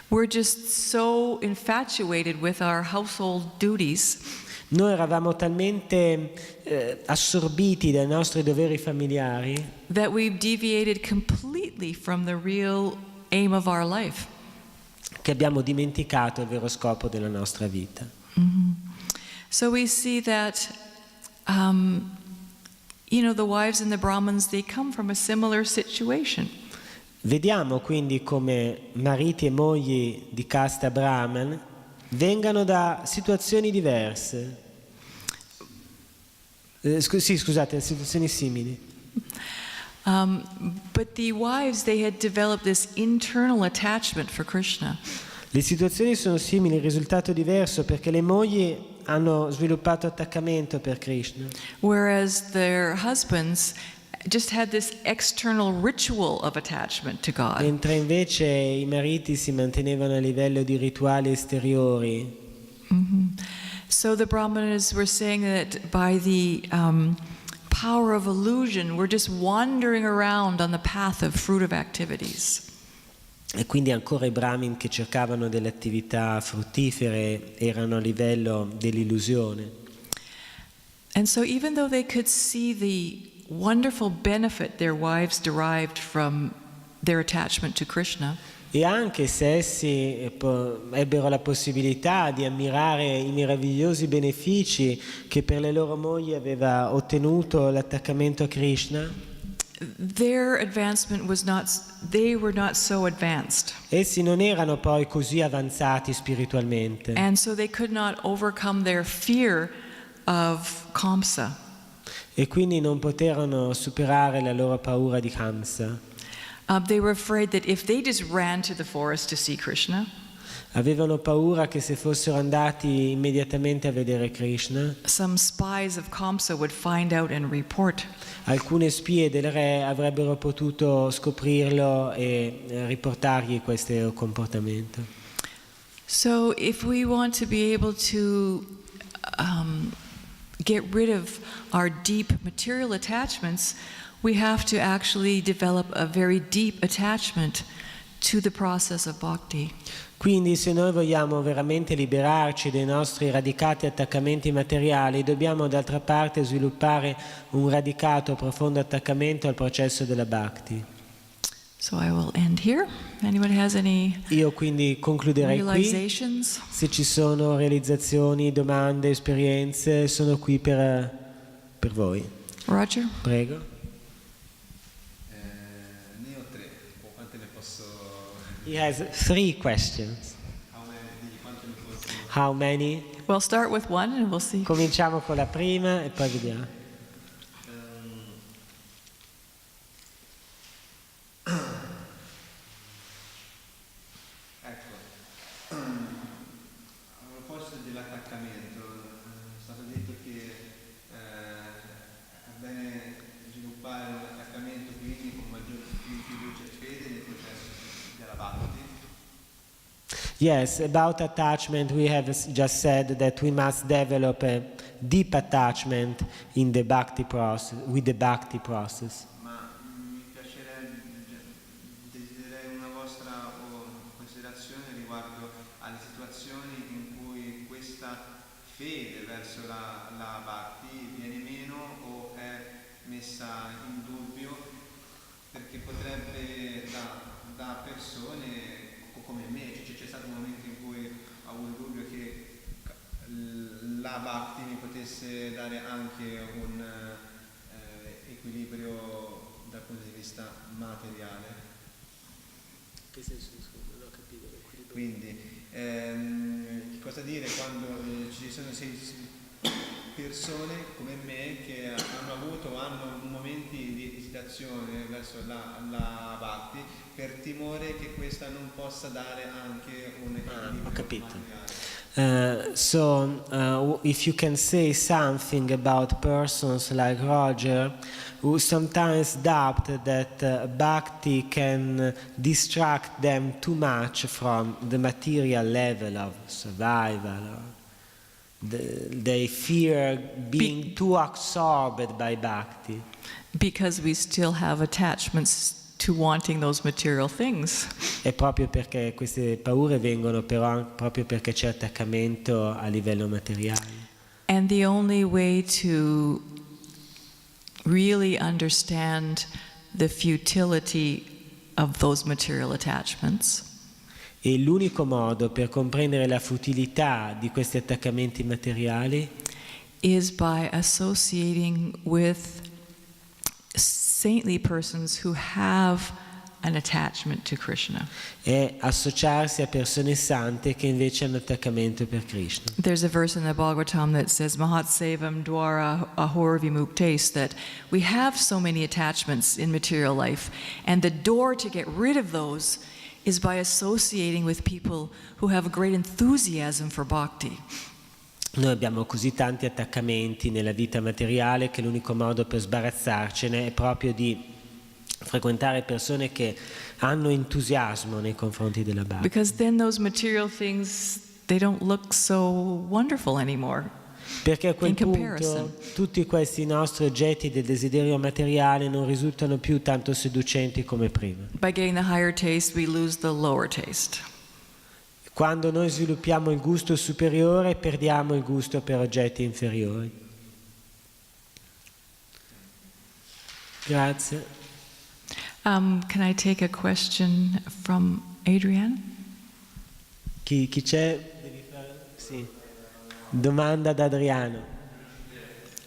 We're just so infatuated with our household duties Noi eravamo talmente assorbiti dai nostri doveri familiari that we've deviated completely from the real aim of our life. che abbiamo dimenticato il vero scopo della nostra vita. So we see that, the wives and the Brahmins, they come from a similar situation. Vediamo quindi come mariti e mogli di casta Brahman vengano da situazioni diverse. Situazioni simili. But the wives, they had developed this internal attachment for Krishna. Le situazioni sono simili, il risultato è diverso perché le mogli hanno sviluppato attaccamento per Krishna. Whereas their husbands just had this external ritual of attachment to God. Mentre invece i mariti si mantenevano a livello di rituali esteriori. So the Brahmanas were saying that by the power of illusion, we're just wandering around on the path of fruitive activities. E quindi ancora i Brahmin che cercavano delle attività fruttifere erano a livello dell'illusione. And so even though they could see the wonderful benefit their wives derived from their attachment to Krishna, E anche se essi ebbero la possibilità di ammirare i meravigliosi benefici che per le loro mogli aveva ottenuto l'attaccamento a Krishna, their advancement was not, they were not so advanced. essi non erano poi così avanzati spiritualmente. And so they could not overcome their fear of Kamsa. E quindi non poterono superare la loro paura di Kamsa. They were afraid that if they just ran to the forest to see Krishna, Avevano paura che se fossero andati immediatamente a vedere Krishna, some spies of Kamsa would find out and report. alcune spie del re avrebbero potuto scoprirlo e riportargli questo comportamento. So if we want to be able to get rid of our deep material attachments, we have to actually develop a very deep attachment to the process of bhakti. Quindi se noi vogliamo veramente liberarci dei nostri radicati attaccamenti materiali, dobbiamo d'altra parte sviluppare un radicato profondo attaccamento al processo della bhakti. So I will end here. Anyone has any Io quindi concluderei qui. realizations? Se ci sono realizzazioni, domande, esperienze, sono qui per voi. Roger? Prego. Ne ho tre, o quante ne posso... He has 3 questions. Quante ne posso... How many? We'll start with one and we'll see. Cominciamo con la prima e poi vediamo. Ecco, a proposito dell'attaccamento, è stato detto che è bene sviluppare un attaccamento quindi con maggiore fiducia e fede nel processo della bhakti. Yes, about attachment, we have just said that we must develop a deep attachment in the bhakti process, with the bhakti process. Ma mi piacerebbe, desidererei una vostra riguardo alle situazioni in cui questa fede verso la bhakti viene meno o è messa in dubbio, perché potrebbe da persone come me, c'è stato un momento in cui ho avuto il dubbio che la bhakti mi potesse dare anche un equilibrio dal punto di vista materiale. Che senso, non ho capito l'equilibrio. Quindi cosa dire quando ci sono persone come me che hanno momenti di esitazione verso la bhakti per timore che questa non possa dare anche un equilibrio ho capito. materiale. If you can say something about persons like Roger who sometimes doubt that bhakti can distract them too much from the material level of survival, or they fear being too absorbed by bhakti. Because we still have attachments to wanting those material things. È proprio perché queste paure vengono però proprio perché c'è attaccamento a livello materiale. And the only way to really understand the futility of those material attachments E l'unico modo per comprendere la futilità di questi attaccamenti materiali is by associating with saintly persons who have an attachment to Krishna. è associarsi a persone sante che invece hanno attaccamento per Krishna. There's a verse in the Bhagavatam that says, Mahatsevam dwara ahor vimuktes, that we have so many attachments in material life, and the door to get rid of those is by associating with people who have a great enthusiasm for bhakti. Noi abbiamo così tanti attaccamenti nella vita materiale che l'unico modo per sbarazzarcene è proprio di frequentare persone che hanno entusiasmo nei confronti della Bhakti. Because then those material things, they don't look so wonderful anymore. Perché a quel In punto comparison. tutti questi nostri oggetti del desiderio materiale non risultano più tanto seducenti come prima. By getting the higher taste, we lose the lower taste. Quando noi sviluppiamo il gusto superiore, perdiamo il gusto per oggetti inferiori. Grazie. Can I take a question from Adrienne? Chi c'è? Devi fare? Sì. Domanda da Adriano.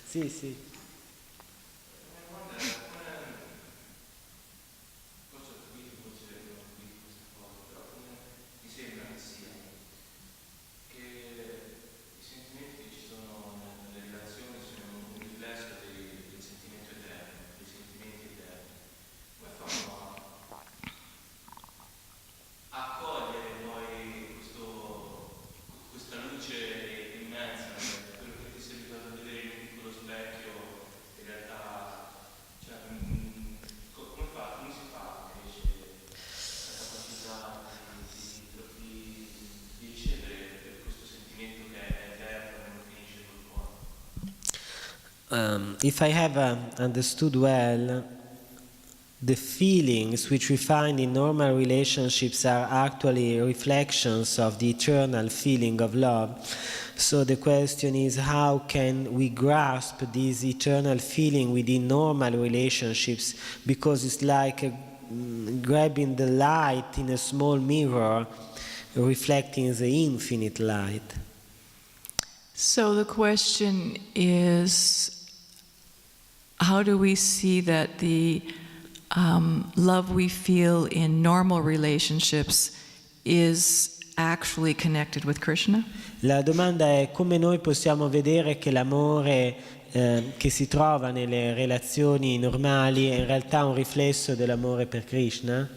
Sì. If I have understood well, the feelings which we find in normal relationships are actually reflections of the eternal feeling of love. So the question is, how can we grasp this eternal feeling within normal relationships? Because it's like grabbing the light in a small mirror, reflecting the infinite light. So the question is, how do we see that the love we feel in normal relationships is actually connected with Krishna? La domanda è come noi possiamo vedere che l'amore che si trova nelle relazioni normali è in realtà un riflesso dell'amore per Krishna?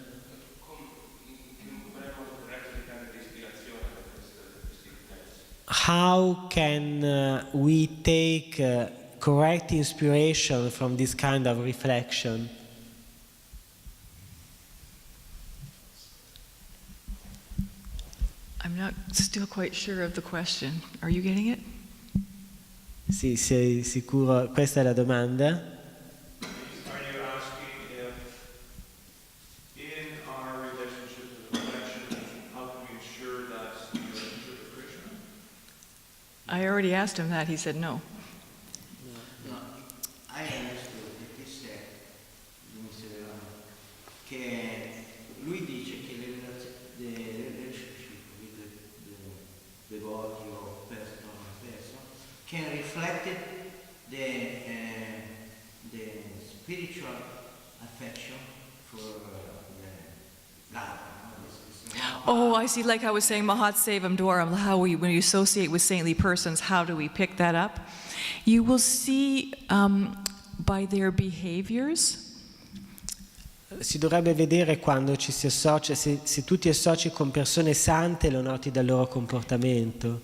How can we take correct inspiration from this kind of reflection? I'm not still quite sure of the question. Are you getting it? Sì, sei sicuro? Questa è la domanda? Are you asking if in our relationship with reflection, how can we ensure I already asked him that. He said no. No, I understood that he said, che lui dice che le relationship with the devotee or person can reflect the spiritual affection for God. Oh, I see. Like I was saying, Mahat Sevam Dwaram, when you associate with saintly persons, how do we pick that up? You will see by their behaviors. Si dovrebbe vedere quando ci si associa, se tu ti associ con persone sante lo noti dal loro comportamento.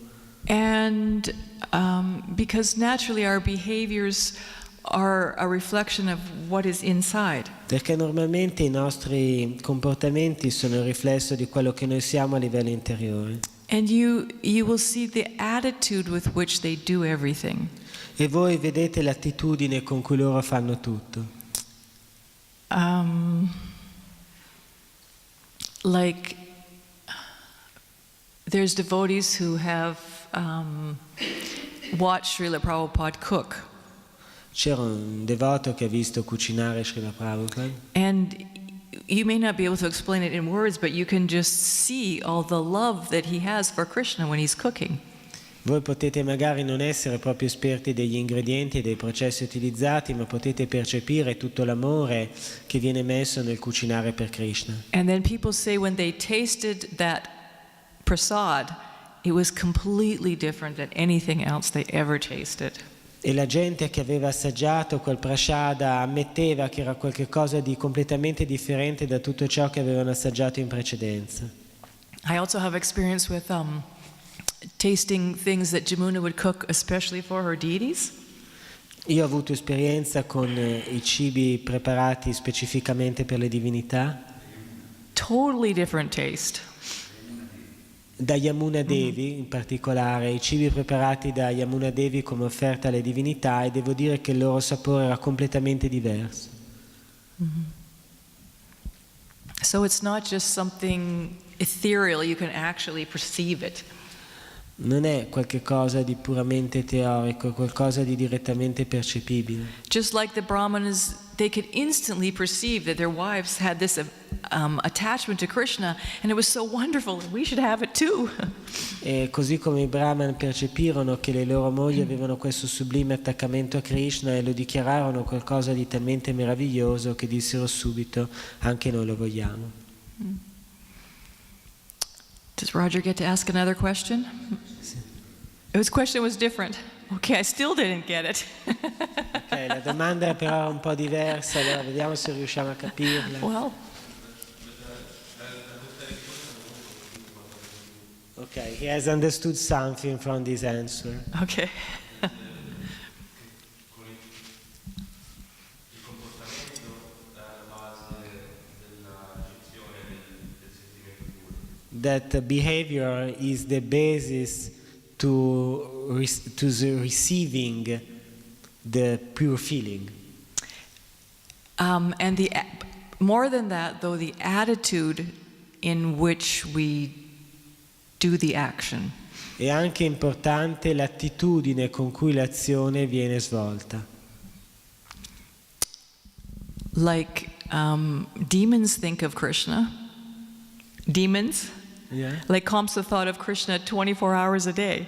And because naturally our behaviors are a reflection of what is inside. Perché normalmente i nostri comportamenti sono il riflesso di quello che noi siamo a livello interiore. And you will see the attitude with which they do everything. E voi vedete l'attitudine con cui loro fanno tutto. Like there's devotees who have watched Srila Prabhupada cook. C'era un devoto che ha visto cucinare Srila Prabhupada. And you may not be able to explain it in words, but you can just see all the love that he has for Krishna when he's cooking. Voi potete magari non essere proprio esperti degli ingredienti e dei processi utilizzati, ma potete percepire tutto l'amore che viene messo nel cucinare per Krishna. And then people say when they tasted that prasad, it was completely different than anything else they ever tasted. E la gente che aveva assaggiato quel prasada ammetteva che era qualcosa di completamente differente da tutto ciò che avevano assaggiato in precedenza. I also have experience with tasting things that Jamuna would cook especially for her deities. Io ho avuto esperienza con i cibi preparati specificamente per le divinità. Totally different taste. Da Yamuna Devi in particolare, i cibi preparati da Yamuna Devi come offerta alle divinità, e devo dire che il loro sapore era completamente diverso. Mm-hmm. So it's not just something ethereal, you can actually perceive it. Non è qualcosa di puramente teorico, è qualcosa di direttamente percepibile. Just like the Brahmanas, they could instantly perceive that their wives had this attachment to Krishna, and it was so wonderful, and we should have it too. E così come i Brahman percepirono che le loro mogli avevano questo sublime attaccamento a Krishna e lo dichiararono qualcosa di talmente meraviglioso che dissero subito: anche noi lo vogliamo. Does Roger get to ask another question? His question was different. Okay, I still didn't get it. Ok, la domanda però era un po' diversa, allora vediamo se riusciamo a capirla. Well, Okay, he has understood something from this answer. okay. That behavior is the basis to the receiving the pure feeling. And more than that, though, the attitude in which we do the action. È anche importante l'attitudine con cui l'azione viene svolta. Like demons think of Krishna. Demons. Yeah. Like Kamsa thought of Krishna 24 hours a day.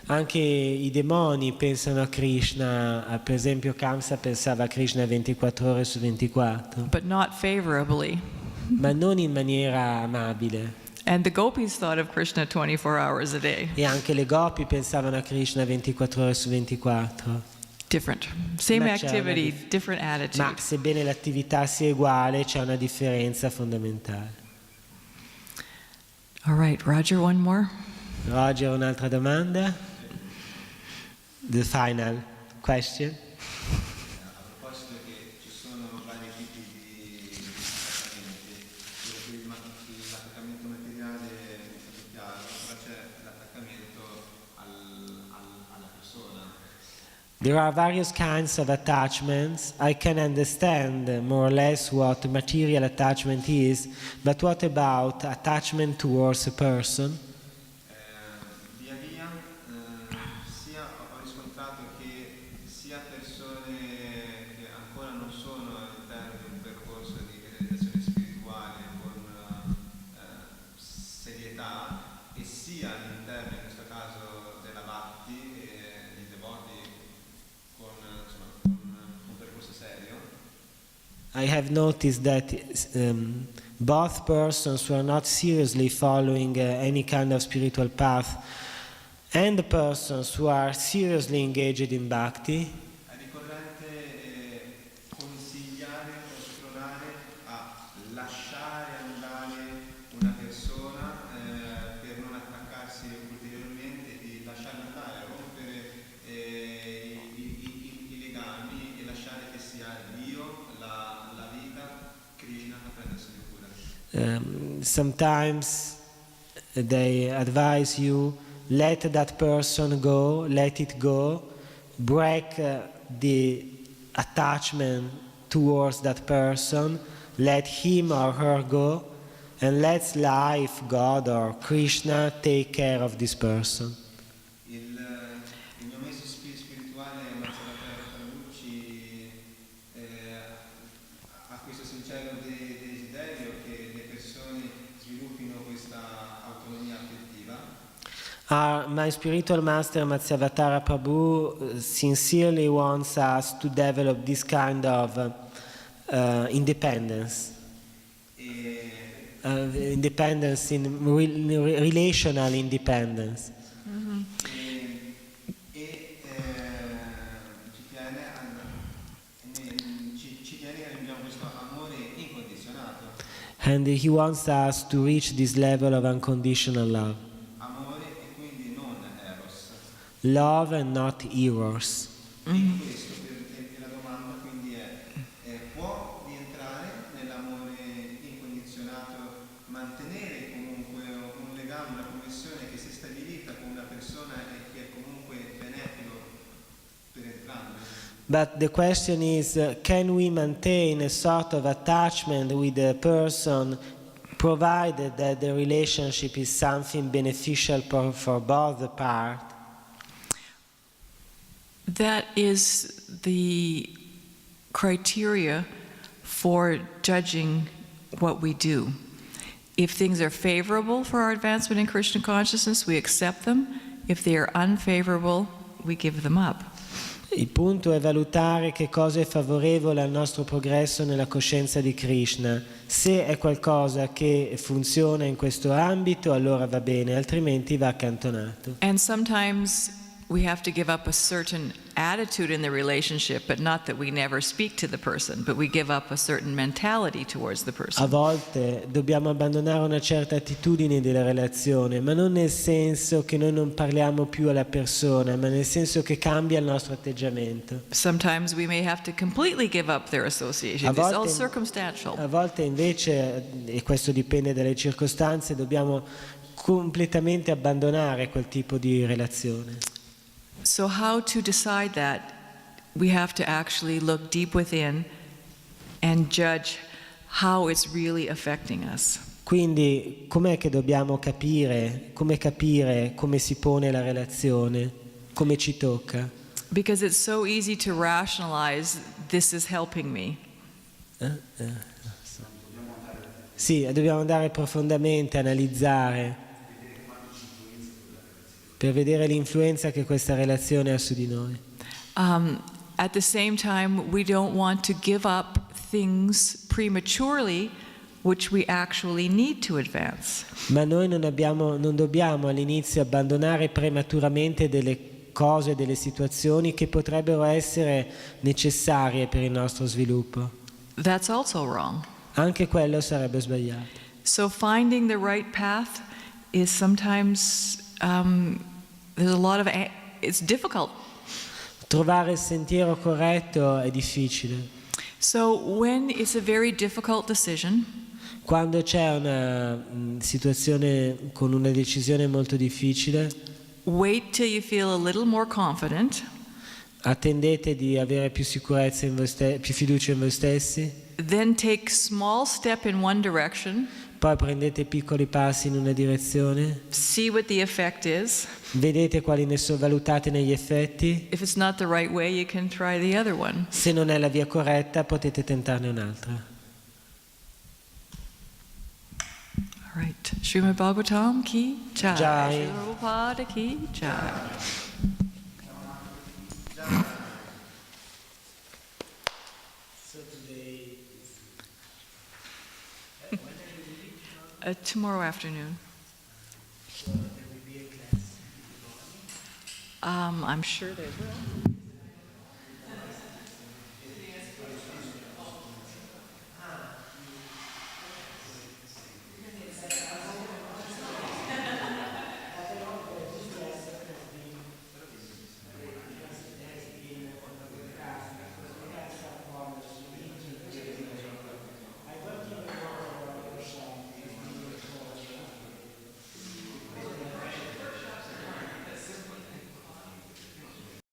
Anche i demoni pensano a Krishna, per esempio Kamsa pensava a Krishna 24 ore su 24. But not favorably. Ma non in maniera amabile. And the gopis thought of Krishna 24 hours a day. E anche le gopi pensavano a Krishna 24 ore su 24. Different. Same Ma c'è activity, una different attitude. Ma sebbene l'attività sia uguale, c'è una differenza fondamentale. All right, Roger, one more. Roger, un'altra domanda? The final question. A proposito che ci sono vari tipi di attaccamenti, l'attaccamento materiale è stato chiaro, però c'è l'attaccamento alla persona. There are various kinds of attachments. I can understand more or less what material attachment is, but what about attachment towards a person? Via via I have noticed that both persons who are not seriously following any kind of spiritual path and the persons who are seriously engaged in bhakti, è ricorrente consigliare o spronare a lasciare andare una persona per non attaccarsi ulteriormente, di lasciarla andare, rompere i legami e lasciare che sia Dio, la vita, Krishna a prendersene cura. sometimes they advise you, let that person go, let it go, break the attachment towards that person, let him or her go, and let life, God or Krishna take care of this person. Il mio maestro spirituale Marzo ha questo sincero desiderio che le persone sviluppino questa autonomia affettiva. My spiritual master Matsyavatara Prabhu sincerely wants us to develop this kind of independence. Independence in relational independence. Ci tiene che abbiamo questo amore incondizionato. And he wants us to reach this level of unconditional love. Amore e quindi non eros. Love and not eros. E questo e la domanda quindi è può rientrare nell'amore incondizionato, mantenere comunque un legame, una connessione che si è stabilita con una persona e che è comunque benefico per entrambi? But the question is, can we maintain a sort of attachment with the person provided that the relationship is something beneficial for both the parts? That is the criteria for judging what we do. If things are favorable for our advancement in Krishna consciousness, we accept them. If they are unfavorable, we give them up. Il punto è valutare che cosa è favorevole al nostro progresso nella coscienza di Krishna. Se è qualcosa che funziona in questo ambito, allora va bene, altrimenti va accantonato. And sometimes we have to give up a certain attitude in the relationship, but not that we never speak to the person, but we give up a certain mentality towards the person. A volte dobbiamo abbandonare una certa attitudine della relazione, ma non nel senso che noi non parliamo più alla persona, ma nel senso che cambia il nostro atteggiamento. Sometimes we may have to completely give up their association. It's all circumstantial. A volte invece, e questo dipende dalle circostanze, dobbiamo completamente abbandonare quel tipo di relazione. So how to decide that? We have to actually look deep within and judge how it's really affecting us. Quindi com'è che dobbiamo capire come si pone la relazione, come ci tocca? Because it's so easy to rationalize, this is helping me. Sì, dobbiamo andare profondamente, analizzare, per vedere l'influenza che questa relazione ha su di noi. At the same time, we don't want to give up things prematurely which we actually need to advance. Ma noi non dobbiamo all'inizio abbandonare prematuramente delle cose, delle situazioni che potrebbero essere necessarie per il nostro sviluppo. That's also wrong. Anche quello sarebbe sbagliato. So finding the right path is sometimes there's a lot of it's difficult. Trovare il sentiero corretto è difficile. So when it's a very difficult decision, Quando c'è una situazione con una decisione molto difficile, wait till you feel a little more confident. Attendete di avere più sicurezza in voi più fiducia in voi stessi. Then take small step in one direction. Poi prendete piccoli passi in una direzione, See what the effect is. vedete quali ne sono valutate negli effetti. If it's not the right way, you can try the other one. Se non è la via corretta, potete tentarne un'altra. All right. Srimad Bhagavatam ki jai. Jai. Srila Prabhupada ki jai. So today is Tomorrow afternoon. There will be a class in the morning. I'm sure they will.